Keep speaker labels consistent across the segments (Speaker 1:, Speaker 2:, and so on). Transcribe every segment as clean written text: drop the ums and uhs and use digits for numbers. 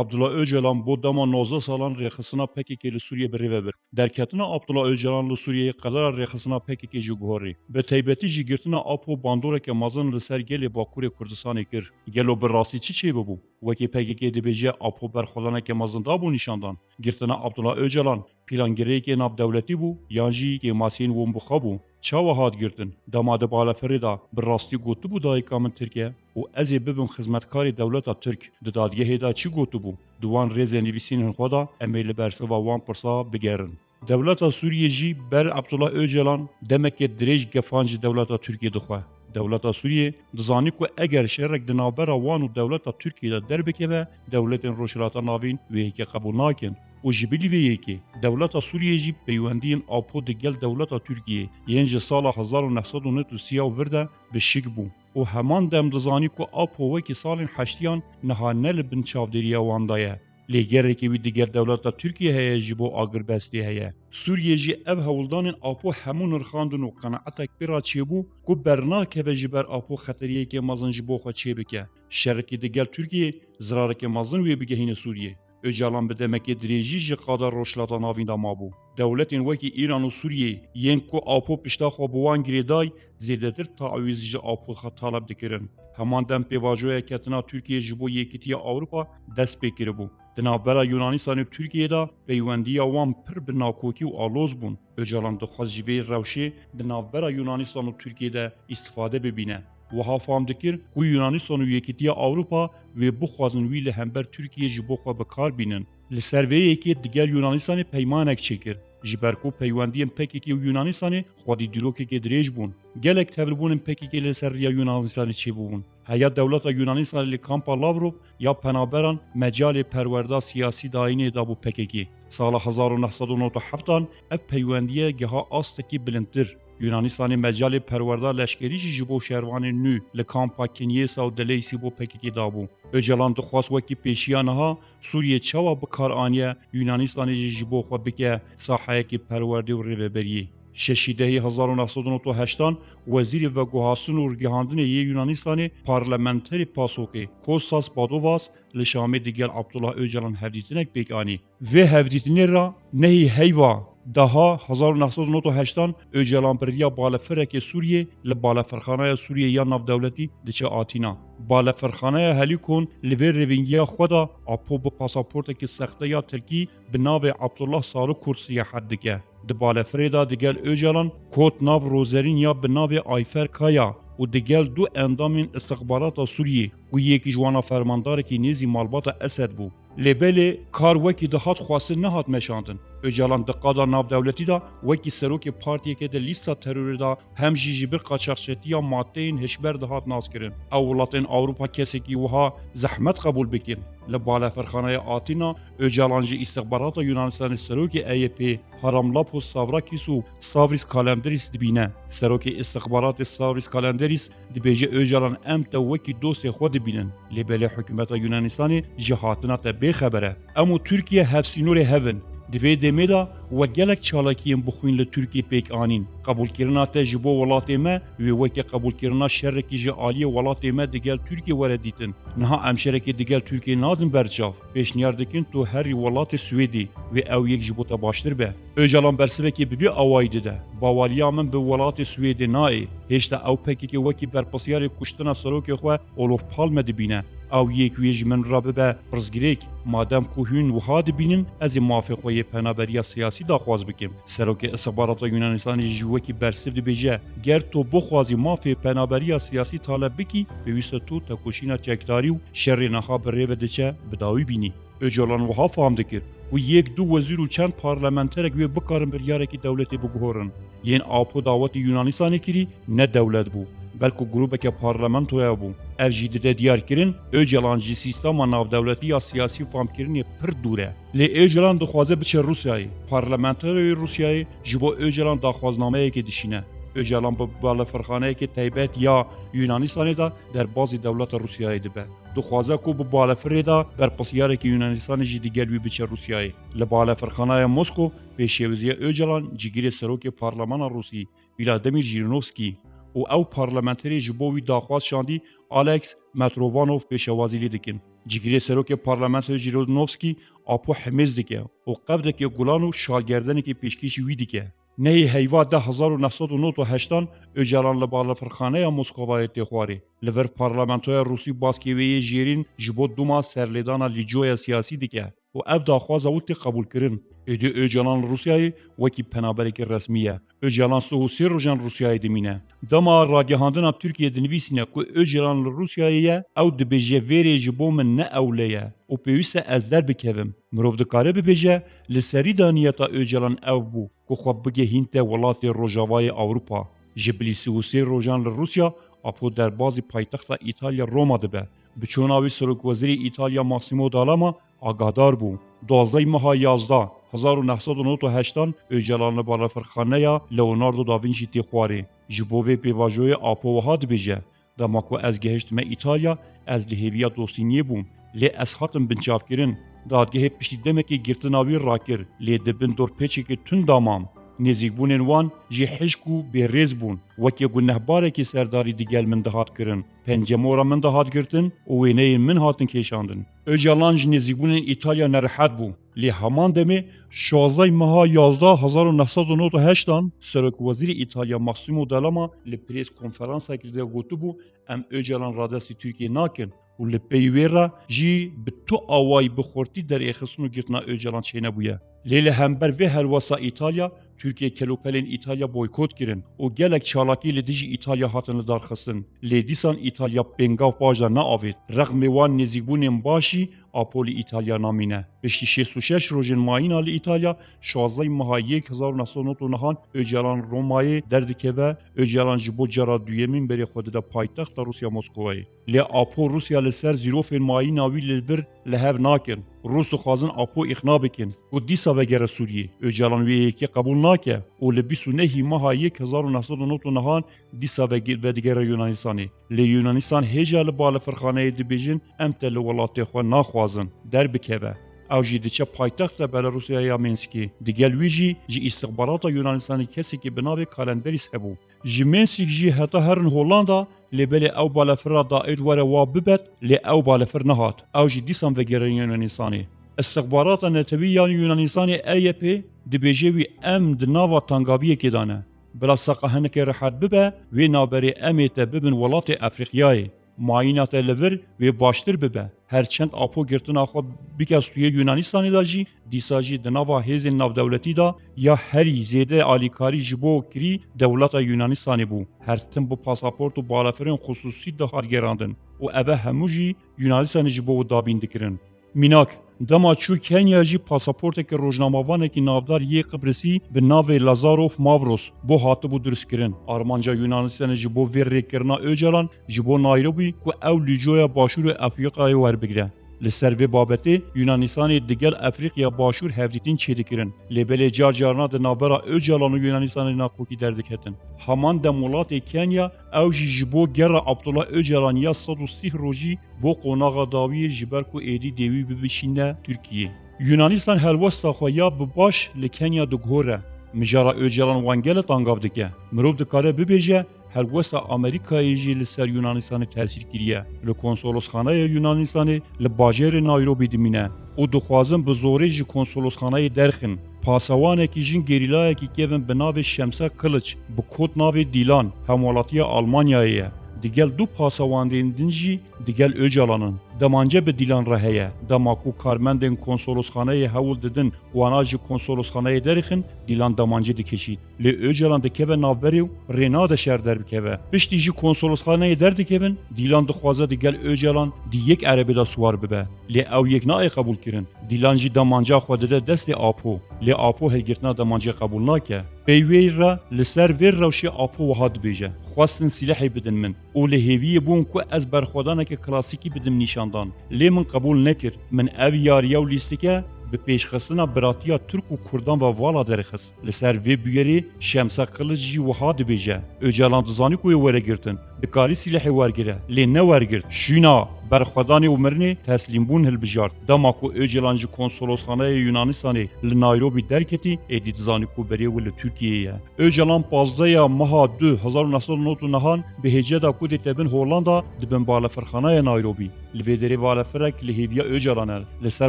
Speaker 1: Abdullah Öcalan bu dema 19 salan rexisina PKK li Suriye birêve bir. Derketina Abdullah Öcalan li Suriye qedara rexisina PKK ji guherî. Bi taybetî jî girtina Apo bandoreke mezin li ser gelê Bakurê Kurdistanê kir. Gelo bi rastî çi çêbibû? Wekî PKK dibêje Apo berxwelaneke mezin dabû nîşandan. Girtina Abdullah Öcalan plangereyekê navdewletî bû yan jî kêmasiyên wan bixwe bû. Çawa hat girtin? Dema di balafirê da bi rastî gotibû dayika min Tirkiye û ez ê bibim xizmetkarê dewleta Tirk di dadgehê da çi gotibû? Di wan rêzên nivîsînên xwe da em ê li bersiva wan pirsa bigerin. Dewleta Sûriye jî ber Abdullah Öcalan demekê dirêj gefan ji dewleta Tirkiye dixwe. Dewleta Sûriye dizanî ku eger şerek di navbera wan û dewleta Tirkiye de derbikeve, dewletên Rojhilata Navîn wê hêkê qebûl nakin. û ji bilî vê yekê dewleta Sûriye jî peywendiyên Apo digel dewleta Tirkiye yên ji sala 1993 vir de bi şik bû û heman dem dizanî ku Apo wekî salên heştiyan niha ne li bin çavdêriya wan da ye. Lêgerekê wî diger dewleta Tirkiye heye ji bo agirbestê heye. Sûriye jî ev hewldanên Apo hemû nirxandin û qenaetek pê ra çêbû ku bernakeve ji ber Apo xeteriyekê mezin ji bo xwe çêbike. Şerekê digel Tirkiye zirarekê mezin wê bigehîne Sûriye. Öcalan bi demekê dirêjî ji qada Rojhilata Navîn da mabû. Dewletên wekî Îran û Sûriye yên ku Apo pişta xwe bi wan girê day zêdetir taewîz ji Apo xe taleb dikirin. Heman dem pêvajoya ketina Tirkiye ji bo Yekîtiya Ewropa dest pê kiribû. Di navbera Yunanistanê û Tirkiye da peywendiya wan pir bi nakokî û aloz bûn. Öcalan dixwest ji vê rewşê di navbera Yunanistan û Tirkiye de îstîfade bibîne. Wiha fam dikir ku Yunanistan û Yekîtiya Ewropa wê bixwazin wî li hember Tirkiye ji bo xwe bikar bînin. Li ser vê yekê digel Yunanistanê peymanek çêkir. Ji ber ku peywendiyên PKK û Yunanistanê xwedî dîrokekê dirêj bûn. Gelek tevlibûnên PKK li ser riya Yunanistanê çêbûbûn. Heya dewleta Yunanistanê li kampa Lavrov ya penaberan mecalê perwerda siyasî dayînê da bû PKK. Sala 1997 ev peywendiye geha astekî bilindtir. Yunanistanê mecalê perwerda leşkerî jî ji bo şervanên nû li kampa Kinyêsa û Deleysî bo PKK dabû. Öcalan dixwast wekî pêşiya niha Sûriye çawa bikar aniye Yunanistanê jî ji bo xwe bike sahayekî perwerdê û rêveberiyê. Şeşîdehê 1998 wezîrê veguhastin û gihandinê yê Yunanistanê parlamenterê PASOKê Kostas Badovas li Şamê digel Abdullah Öcalan hevdîtinek pêk anî. Vê hevdîtinê ra nehî heyva daha 1998 Öcalan biriya balafireke Sûriye li balafirxaneya Sûriye ya navdewletî diçe Atîna. Balafirxaneya Helîkon li vê rêvîngiya xwe da Apo bi pasaportekî sexte ya Tirkî bi navê Abdullah Sarı Kurd siyahet dike. Di balafirê da digel Öcalan kot nav Rozerîn ya bi navê Ayfer Kaya û digel du endamên istixbarata Sûriye û yekî ji wan fermandarekî nêzî malbata Esed bû. Lêbelê kar wekî dihat xwastin nehat meşandin. Öcalan di qada navdewletî da wekî serokê partiyekê de lîsta terorê da hem jî ji bir qaçaxçetiya maddeyên hişber dihat naskirin. Ew welatên Ewropa kesekî wiha zehmet qebûl bikin. Li balafirxaneya Atîna Öcalan ji îstixbarata Yunanistanê serokê EYP Haramlapos Stavrakis û Stavris Kalenderis dibîne. Serokê îstixbaratê Stavris Kalenderis dibêje Öcalan em te wekî dostê xwe dibînin. Lêbelê hikûmeta Yunanistanê ji hatina te bêxeber e. Em û Tirkiye hevsînorê hevin. Di vê demê da we gelek çalakiyên bixwîn li Tirkiye pêk anîn. Qebûlkirina te ji bo welatê me wê wekî qebûlkirina şerrekî ji aliyê welatê me digel Tirkiye were dîtin. Niha em şerekê digel Tirkiye nadin berçav. Pêşniyar dikin tu herî welatê Swêdê wê ew yek ji bo te baştir be. Öcalan bersivekê bi vê awayî dide. Bawariya min bi welatê Swêdê nayê. Hêşta ew PKK wekî berpirsiyarê kuştina serokê xwe Olof Palme dibîne. Ew yek wê ji min ra bibe pirsgirêk madem ku hûn wiha dibînin ez ê mafê xwe yê penaberiya siyasî daxwaz bikim. Serokê istixbarata Yunanistanê jî wekî bersiv dibêje ger tu bixwazî mafê penaberiya siyasî taleb bikî pêwîst e tu tekoşîna çekdarî û şerê niha bi rêve diçe bi dawî bînî. Öcalan wiha fam dikir û yek du wezîr û çend parlamenterek wê bikarin biryarekî dewletê biguhorin. Yên Apo dawetî Yunanistanê kirî ne dewlet bû belku grûpeke parlamentoya bû. Ev jî dide diyarkirin Öcalan ji sîstema navdewletiya siyasî famkirinê pir dûr e. Lê Öcalan dixwaze biçe Rusyayê. Parlamenterê Rusyayê ji bo Öcalan daxwaznameyekê dişîne. Öcalan bi balafirxaneyekê taybet ya Yunanistanê da derbasî dewleta Rusyayê dibe. Dixwaze ku bi balafirê da berpirsiyarekî Yunanistanê jî digel wî biçe Rusyayê. Li balafirxanaya Moskow pêşêviziya Öcalan cigîrê serokê parlemana Rûsî Vladimir Jirinovskî û ew parlamenterê ji bo wî daxwaz şandî Alex Metrovanov pêşewazî lê dikin. جگری سروک پارلمانت جیرودنوفسکی آپو حمز دیگه و قبل که گلان و شاگردنی که پیشکش وی دیگه نه هیوا 1998 اجران لبال فرخانه مسکوای تخواری لور پارلمانتوی روسی باسکیوی جیرین جبو دوما سرلیدانا لیجوی سیاسی دیگه و اب داخواز اوتی قبول کرن ایدی اجران روسیای وکی پنابرک رسمیه اجران سوسی روجان روسیای دمینه دما راگهاندنا ترکیه دنویسینه که اجران روسیای او دبیجه ویری جبو من نه اولیه و پیوسته از در بکویم مروف دکاره ببیجه لسری دانیتا اجران او بو که خواب بگه هینت ولات روژاوای اوروپا جبلی سوسی روجان روسیا اپو در بازی پایتخت ایتالیا روما دبه بچوناوی سرک وزیر ایتالیا ماکسیمو دالاما آگادار بو 12 ماه 11 1998 اجلان بالا فرخانه لئوناردو داوینچی تخواری جبوی پیواژوی آپو هات بیجه دماکو از گهشت me ایتالیا از لهویا دوستینیه بوم لی از خاتم بنچاف کرن دادگه پشتی دمکی گرتناوی راکر لی دبن دور پیچی که تون دامام نزیک بونن وان جی حشکو بیریز بون وکی گنهباره که سرداری دیگل من دهات کرن پنجمورا من دهات گرتن و وینه من هاتن کشاندن اجالانج نزیک بونن ایتالیا نرحت بو لی همان دمی 16 ماه 11 1998 سرک وزیر ایتالیا ماکسیمو دالاما لی پریس کنفرانسا کرده گوتو بو ام اجالان رادستی ترکیه ناکن و لی پیویرا جی به تو آوائی بخورتی در اخصنو گرتنا اجالان چه نبویه لیل همبر و هلواسا ایتالیا Türkiye kelopelin İtalya boykot kirin o gelek çalaki li dijî İtalya hatin li darxistin lê dîsan İtalya pengav baja neavêt rexmê wan nêzîkbûnên başî apolî İtalya namîne piştî 66 rojên mayîna li İtalya 16 meha 1999 Öcalan Romayê derdikeve Öcalan ji bo cara duyemîn berê xwe dide paytexta Rusya Moskowayê lê apo Rusya li ser zîrofên mayîna wî li bir li hev nakin Rus dixwazin apo ixna bikin û dîsa vegere Sûriyê Öcalan wê yekê qebûl nake û li 29 meha 1999 dîsa vedigere Yunanistanê lê Yunanistan hêja li bala firxaneyê dibêjin em te li welatê xwe naxwazin derbikeve ew jî diçe paytexta Belarusyaya Minskê digel wî jî ji îstixbarata Yunanistanê kesekî bi navê Kalenderis hebû ji Minsk jî heta herin Hollanda lê belê ew balafira daîr were wa bibet lê ew balafir nehat ew jî dîsan vegere Yunanistanê استخبارات نتوی یا یونانیستانی ایپ دبیجه وی ام دناوا تنگاویه دانه بلا ساقهنه که رحت ببه وی نابری امیت ببن ولات افریقیای معاینات لور وی باشتر ببه هرچند آپو گرتن آخوا بیکس توی یونانیستانی دا جی دیساجی دناوا هیز ناو دولتی دا یا هری زیده آلیکاری جبو کری دولت یونانیستانی بو هر تن بو پاساپورت و بالافرین خصوصی دا هرگراندن و اوه هموجی یونانیستانی جبو دابین دکرن میناک دما چو کنیا جی پاسپورت که روزنامه‌وانه کی نافدار یک قبرسی به ناو لازاروف ماوروس بو هاتبو درست کرن آرمانجا یونانستان جی بو ور کرنا اوجلان جی بو نایروبی کو او لیجویا باشور افریقای ور بگیره لسر و بابته یونانستان دیگر افریقیا باشور هفدیتین چیده کرن لبل جار جارنا د نابرا اوجلان و یونانستان ناکوکی دردکتن همان دمولات کنیا او جی بو گر عبدالله اوجلان یا 130 روزی بو قوناغ داوی جبر کو ایدی دیوی ببشینه ترکیه یونانستان هلوستا خویا بباش لکنیا دگوره مجارا اوجلان وانگل تانگاو دکه مروف دکاره ببیجه هلوستا امریکای جی لسر یونانستان تاثیر کریه لکنسولوسخانه یونانستان لباجر نایروبی دمینه او دخوازن به زوری جی کنسولوسخانه درخن پاسوانه کی جین گریلای کی کبن بناو شمسه کلچ به کود ناو دیلان همولاتی آلمانیایه دیگل دو پاسواندین دنجی دیگل اوجالانن دمانجه به دیلان رهیه دماکو کارمندن کنسولوسخانه هول ددن واناجی کنسولوسخانه درخن دیلان دمانجه دکشید لی اوجالان دکبه نافبریو رینا ده شهر در بکبه پشتی جی کنسولوسخانه در دکبن دیلان دخوازه دیگل اوجالان دی یک عربی دا سوار ببه لی او یک نای قبول کرن دیلان جی دمانجه خوده دست آپو لی آپو هلگرتنا دمانجه قبول ناکه بیویر را لسر ویر روشی آپو وهاد بیجه خواستن سلاحی بدن من او لهوی بون که از برخودانه که کلاسیکی بدم نشاندان لی من قبول نکر من او یاریو لیستکه به پیشخستنا براتیا ترک و کردان و والا درخست لسر وی بیاری شمسا قلجی وهاد بیجه اوجالان دزانی کوی وره گرتن دکاری سلاح ورگره لی نورگر شینا برخوادانی و مرنی تسلیم بون هلبجارد دما کو اوجلان جی کنسولوسخانه یونانستانی ل نایروبی درکتی ادیت زانی کو بری ول ترکیه اوجلان 15 ماه 2009 به هجه دا کو تبن هولندا دبن بالفرخانه نایروبی لویدری بالفرک لهیویا اوجلان لسر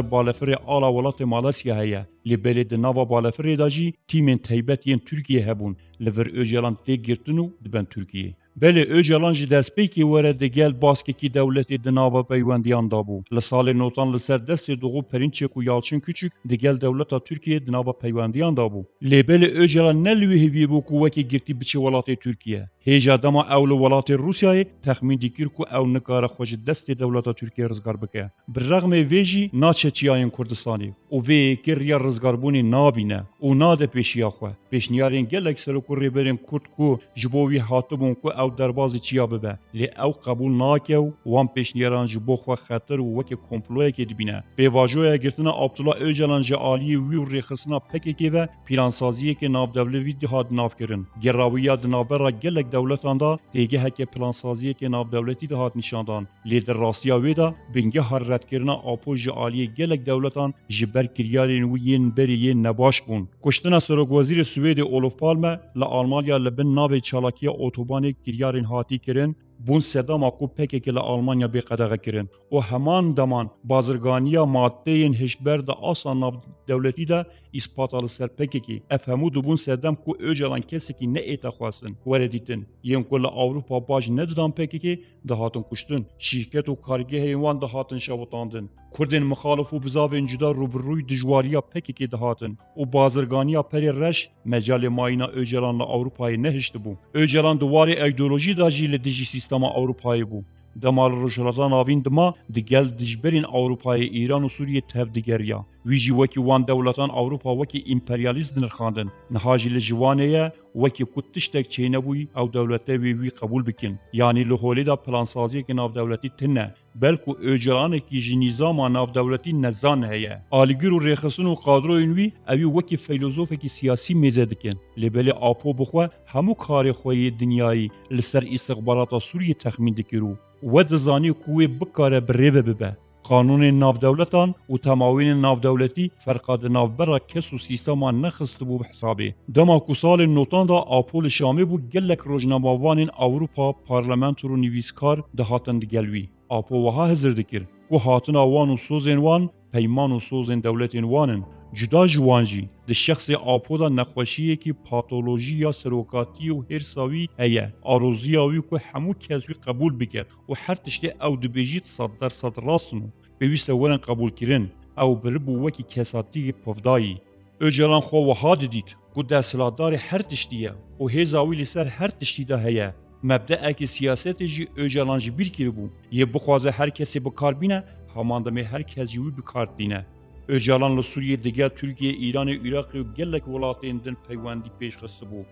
Speaker 1: بالفر آلا ولات مالاسیا هيا لبلد ناوا بالفر داجی تیمن تیبت ین ترکیه هبون لور اوجلان تگرتنو دبن ترکیه بله اوجلان جی دسپیکی وره دگل باسکی دولتی دناوا پیوندیان دابو لسال نوتان لسر دست دوغو پرینچک و یالچن küçük دگل دولتا ترکیه دناوا پیوندیان دابو لبل اوجلان نلوی هیوی بو کوکی گرتی بچه ولاتی ترکیه هیجا دما اول ولاتی روسیای تخمین دیکر کو او نکاره خوش دست دولتا ترکیه رزگار بکه بالرغم ویجی ناچه چیاین کردستانی او وی کریا رزگاربونی نابینه او ناده پیشیا خو پیشنیارین گلک سر کو ریبرین کرد کو جبوی هاتبون کو او دربازی چیا ببه لی او قبول ناکو وان پیشنیاران جبو خو خطر و وک کمپلوی که دبینه به واژوی گرتنا عبدالله اوجلان جالی وی رخصنا پککی و پلانسازی که ناو دولوی دهاد ناف کرن گراویا دنابرا گلک دولتان دا دیگه هک پلانسازی که ناو دولتی دهاد نشاندان لی در راستیا ویدا بنگه حررت کرنا اپو جالی گلک دولتان جبر کریارین وین بری نباش بون کشتنا سرک وزیر سوئد اولوف پالمه ل آلمانیا لبن ناو چالاکی اتوبان کریارین هاتی کرن بون صدام کو پکک ل آلمانیا به قدغه کرن او همان دمان بازرگانیا ماده هشبر د آسان دولتی دا اثبات سر پککی افهمو بون صدام کو اوجلان کسی نه ایت خواستن وردیتن یم کل اوروپا باج ندادن پککی دهاتن کشتن شرکت و کارگه هیوان دهاتن شوتاندن کردن مخالف و بزاوین جدا روبروی دجواریا پککی دهاتن و بازرگانیا پری رش مجال ماینا اوجلان اوروپای نهشت بو اوجلان دواری ایدئولوژی دا جیل دیجی سیستم اوروپایی بو دمال روشلاتان آوین دما دگل دجبرین اوروپای ایران و سوریه تبدیگریا ویجی وکی وان دولتان اوروپا وکی امپریالیست نرخاندن نهاجی لجوانه وکی کتشتک چینه بوی او دولته وی قبول بکن یعنی لحولی دا پلانسازی که ناو دولتی تنه بلکو اوجرانه کی جی نظام ناو دولتی نزان هیه آلگیر و ریخسون و قادروین وی اوی وکی فیلوزوفه کی سیاسی میزه دکن لبلی آپو بخواه همو کار خوی دنیایی لسر استخبارات سوریه تخمین دکرو و دزانی کوی بکاره بریوه ببه قانون ناو دولتان و تماوین ناو دولتی فرقاد ناو برا کس و سیستمان نخست بو بحسابه دما کو سال نوتان دا آپول شامی بو گلک روجناماوان اوروپا پارلمنت رو نویسکار دهاتن دگلوی آپو وها هزر دکر کو هاتن آوان و سوزن وان پیمان و سوزن دولتین وانن جدا جوانجی د شخص آپو دا نخوشیه کی پاتولوژی یا سروکاتی و هرساوی هیه آروزیاوی که همو کسوی قبول بکر و هر تشتی او دبیجید 100% راستنو بویست ورن قبول کرن او بربو وکی کساتی پفدایی اوجلان خو وها دید که دستلاتدار هر تشتیه و هزاوی لسر هر تشتی دا هیه مبدأ اکی سیاست جی اوجلان جی بیر کربو یه بخوازه هر کسی بکار بینه هماندمه هر کسی جوی بکار دینه اوجلان لسوریه دیگر ترکیه ایران و عراق و گلک ولاتین دن پیوندی پیش خسته بو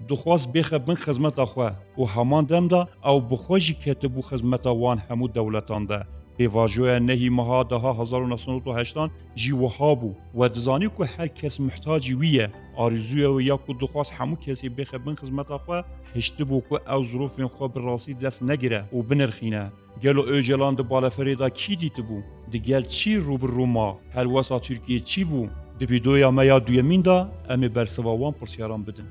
Speaker 1: دخواست بخه بن خدمت اخوه و همان دم دا او بخوشی کتبو خدمت وان همو دولتان ده به واجوه نهی مها دها 1908 جی وهابو و دزانی که هر کس محتاجی ویه آرزوی و یا که دخواست همو کسی بخه بن خدمت اخوه هشته بو که او ظروف خو براسی دست نگیره و بنرخینه گلو اوجلان ده بالفریدا کی دیت بو ده گل چی روبرو ما هلواسا ترکیه چی بو ده ویدویا میا دویمین دا امی برسواوان پرسیاران بدن